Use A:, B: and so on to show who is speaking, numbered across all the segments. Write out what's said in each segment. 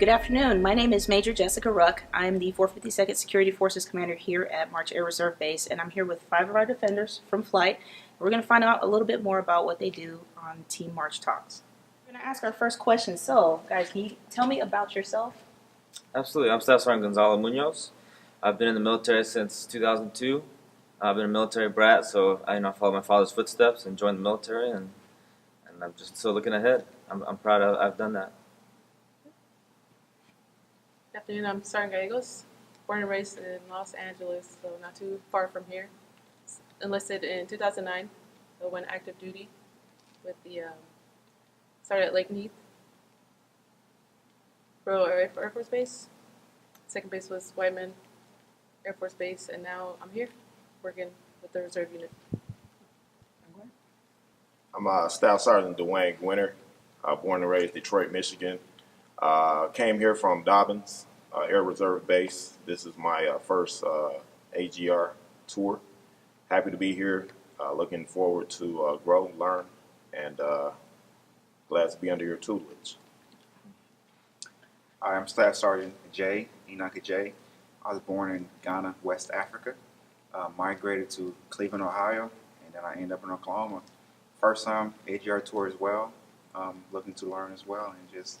A: Good afternoon. My name is Major Jessica Wruck. I am the 452nd Security Forces Commander here at March Air Reserve Base, and I'm here with 5 of our defenders from flight. We're going to find out a little bit more about what they do on Team March Talks. We're going to ask our first question. So, guys, can you tell me about yourself?
B: Absolutely. I'm Staff Sergeant Gonzalo Munoz. I've been in the military since 2002. I've been a military brat, so I followed my father's footsteps and joined the military, and I'm just still looking ahead. I'm proud I've done that.
C: Good afternoon, I'm Sergeant Gallegos, born and raised in Los Angeles, so not too far from here. Enlisted in 2009, so went active duty with started at Lake Neath, Royal Air Force Base. Second base was Whiteman Air Force Base, and now I'm here working with the reserve unit.
D: I'm Staff Sergeant Dwayne Gwinner, born and raised Detroit, Michigan. Came here from Dobbins Air Reserve Base. This is my first AGR tour. Happy to be here. Looking forward to grow, learn, and glad to be under your tutelage.
E: I'm Staff Sergeant Jay, Enoch J. I was born in Ghana, West Africa. Migrated to Cleveland, Ohio, and then I ended up in Oklahoma. First time AGR tour as well. Looking to learn as well and just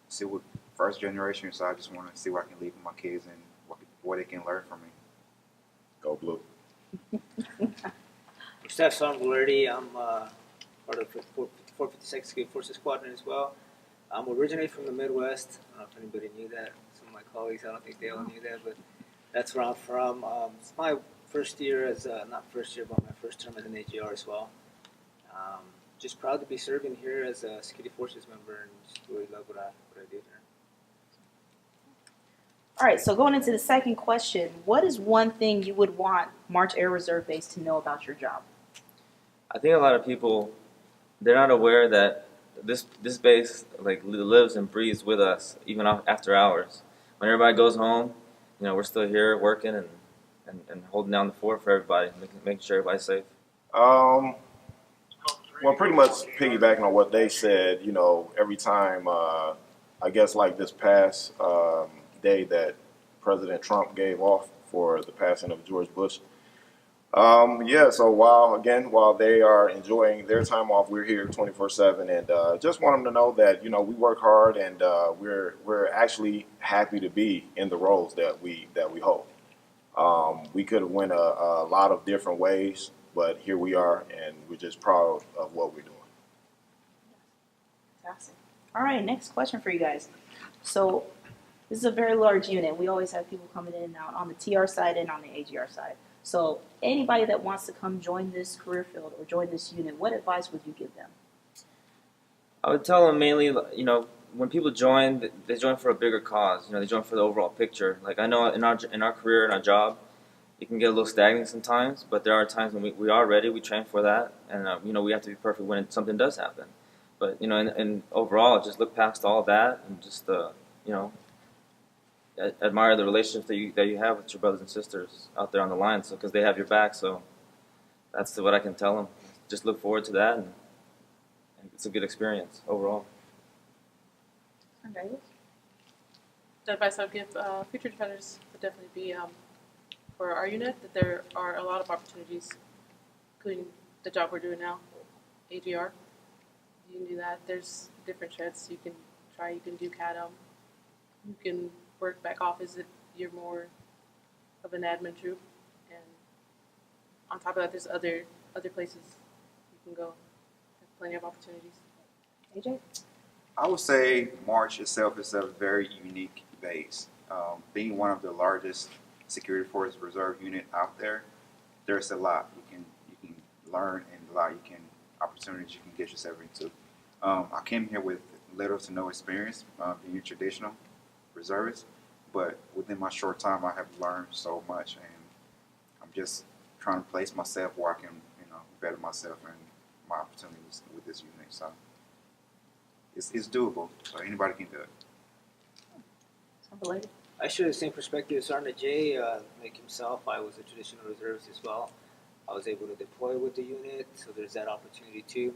E: see what first generation. So I just want to see what I can leave with my kids and what they can learn from me.
D: Go Blue.
F: Staff Sergeant Valerdi. I'm part of the 452nd Security Forces Squadron as well. I'm originally from the Midwest. I don't know if anybody knew that. Some of my colleagues, I don't think they all knew that, but that's where I'm from. It's my first year as, not first year, but my first term as an AGR as well. Just proud to be serving here as a Security Forces member and just really love what I do here.
A: All right, so going into the second question, what is one thing you would want March Air Reserve Base to know about your job?
B: I think a lot of people, they're not aware that this base lives and breathes with us even after hours. When everybody goes home, we're still here working and holding down the fort for everybody, making sure everybody's safe.
D: Well, pretty much piggybacking on what they said, every time, I guess like this past day that President Trump gave off for the passing of George Bush. So while they are enjoying their time off, we're here 24/7, and just want them to know that we work hard and we're actually happy to be in the roles that we hold. We could have went a lot of different ways, but here we are, and we're just proud of what we're doing.
A: Fantastic. All right, next question for you guys. So this is a very large unit. We always have people coming in and out on the TR side and on the AGR side. So anybody that wants to come join this career field or join this unit, what advice would you give them?
B: I would tell them mainly, when people join, they join for a bigger cause. They join for the overall picture. Like I know in our career, in our job, it can get a little stagnant sometimes, but there are times when we are ready, we train for that, and we have to be perfect when something does happen. But and overall, just look past all that and just admire the relationships that you have with your brothers and sisters out there on the line, because they have your back. So that's what I can tell them. Just look forward to that, and it's a good experience overall.
A: Okay.
C: The advice I would give future defenders would definitely be for our unit that there are a lot of opportunities, including the job we're doing now, AGR. You can do that. There's different sheds you can try. You can do CADM. You can work back office if you're more of an admin troop. And on top of that, there's other places you can go. There's plenty of opportunities.
A: AJ?
E: I would say March itself is a very unique base. Being one of the largest Security Force Reserve unit out there, there's a lot you can learn and a lot opportunities you can get yourself into. I came here with little to no experience being a traditional reservist, but within my short time, I have learned so much, and I'm just trying to place myself where I can, better myself and my opportunities with this unit. So it's doable. So anybody can do it.
A: Somebody?
F: I share the same perspective as Sergeant Jay. Like himself, I was a traditional reservist as well. I was able to deploy with the unit, so there's that opportunity too.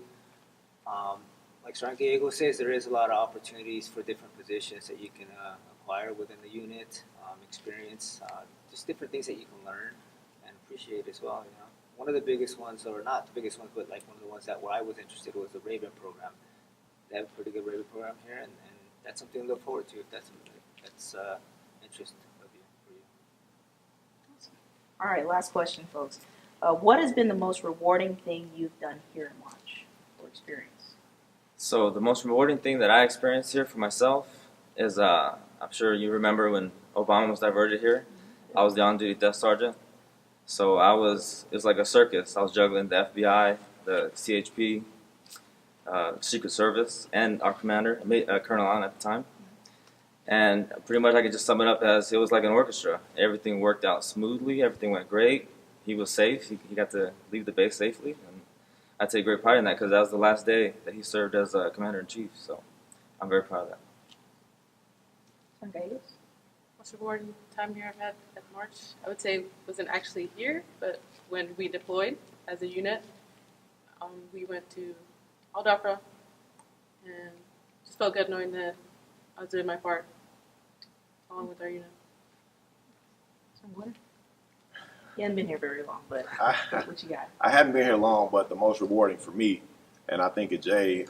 F: like Sergeant Diego says, there is a lot of opportunities for different positions that you can acquire within the unit, experience, just different things that you can learn and appreciate as well. You know, one of the biggest ones, or not the biggest ones, but like one of the ones that where I was interested was the Raven program. They have a pretty good Raven program here, and that's something to look forward to if that's interest of you for you.
A: All right, last question, folks. What has been the most rewarding thing you've done here in March or experience?
B: So the most rewarding thing that I experienced here for myself is, I'm sure you remember when Obama was diverted here. I was the on-duty desk sergeant. So it was like a circus. I was juggling the FBI, the CHP, Secret Service, and our commander, Colonel Allen at the time. And pretty much I could just sum it up as it was like an orchestra. Everything worked out smoothly. Everything went great. He was safe. He got to leave the base safely. And I take great pride in that because that was the last day that he served as Commander-in-Chief. So I'm very proud of that.
A: Okay.
C: Most rewarding time here I've had at March, I would say wasn't actually here, but when we deployed as a unit, we went to Al Dhafra and just felt good knowing that I was doing my part along with our unit.
A: You haven't been here very long, but what you got?
D: I haven't been here long, but the most rewarding for me, and I think Jay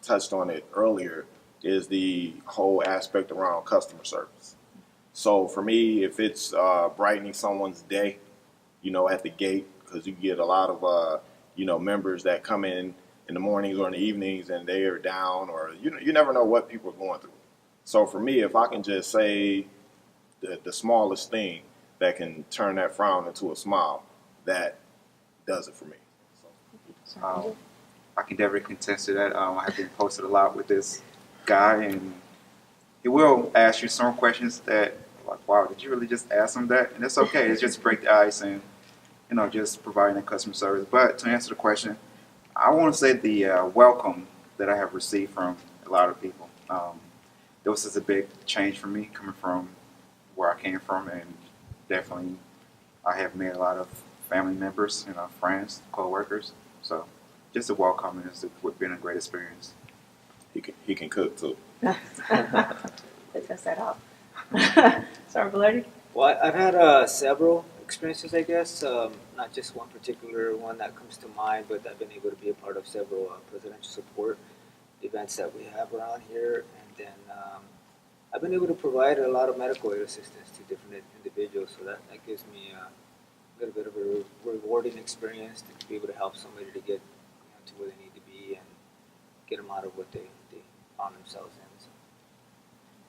D: touched on it earlier, is the whole aspect around customer service. So for me, if it's brightening someone's day, you know, at the gate, because you get a lot of, you know, members that come in the mornings or in the evenings and they are down, or you never know what people are going through. So for me, if I can just say the smallest thing that can turn that frown into a smile, that does it for me. So.
E: I can definitely contest to that. I have been posted a lot with this guy, and he will ask you some questions that, like, wow, did you really just ask him that? And it's okay. It's just to break the ice and, you know, just providing that customer service. But to answer the question, I want to say the welcome that I have received from a lot of people. This is a big change for me coming from where I came from, and definitely I have made a lot of family members, you know, friends, co-workers. So just the welcome has been a great experience.
D: He can cook too.
A: Let's test that out. Sorry, Valerdi?
F: Well, I've had several experiences, I guess. Not just one particular one that comes to mind, but I've been able to be a part of several presidential support events that we have around here. And then I've been able to provide a lot of medical aid assistance to different individuals. So that gives me a little bit of a rewarding experience to be able to help somebody to get to where they need to be and get them out of what they found themselves in. So.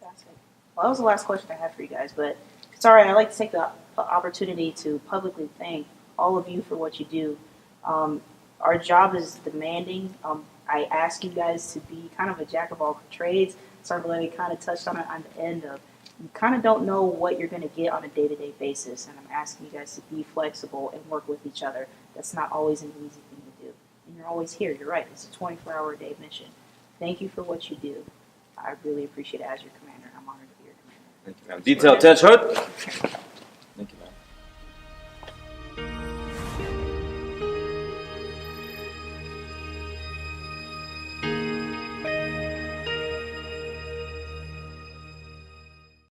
A: Fantastic. Well, that was the last question I had for you guys, but it's all right. I'd like to take the opportunity to publicly thank all of you for what you do. Our job is demanding. I ask you guys to be kind of a jack of all trades. Sarvaleni kind of touched on it on the end of you kind of don't know what you're going to get on a day-to-day basis, and I'm asking you guys to be flexible and work with each other. That's not always an easy thing to do. And you're always here. You're right. It's a 24-hour-a-day mission. Thank you for what you do. I really appreciate it as your commander. I'm honored to be your commander.
B: Thank you, ma'am. Detail, Ted Hood.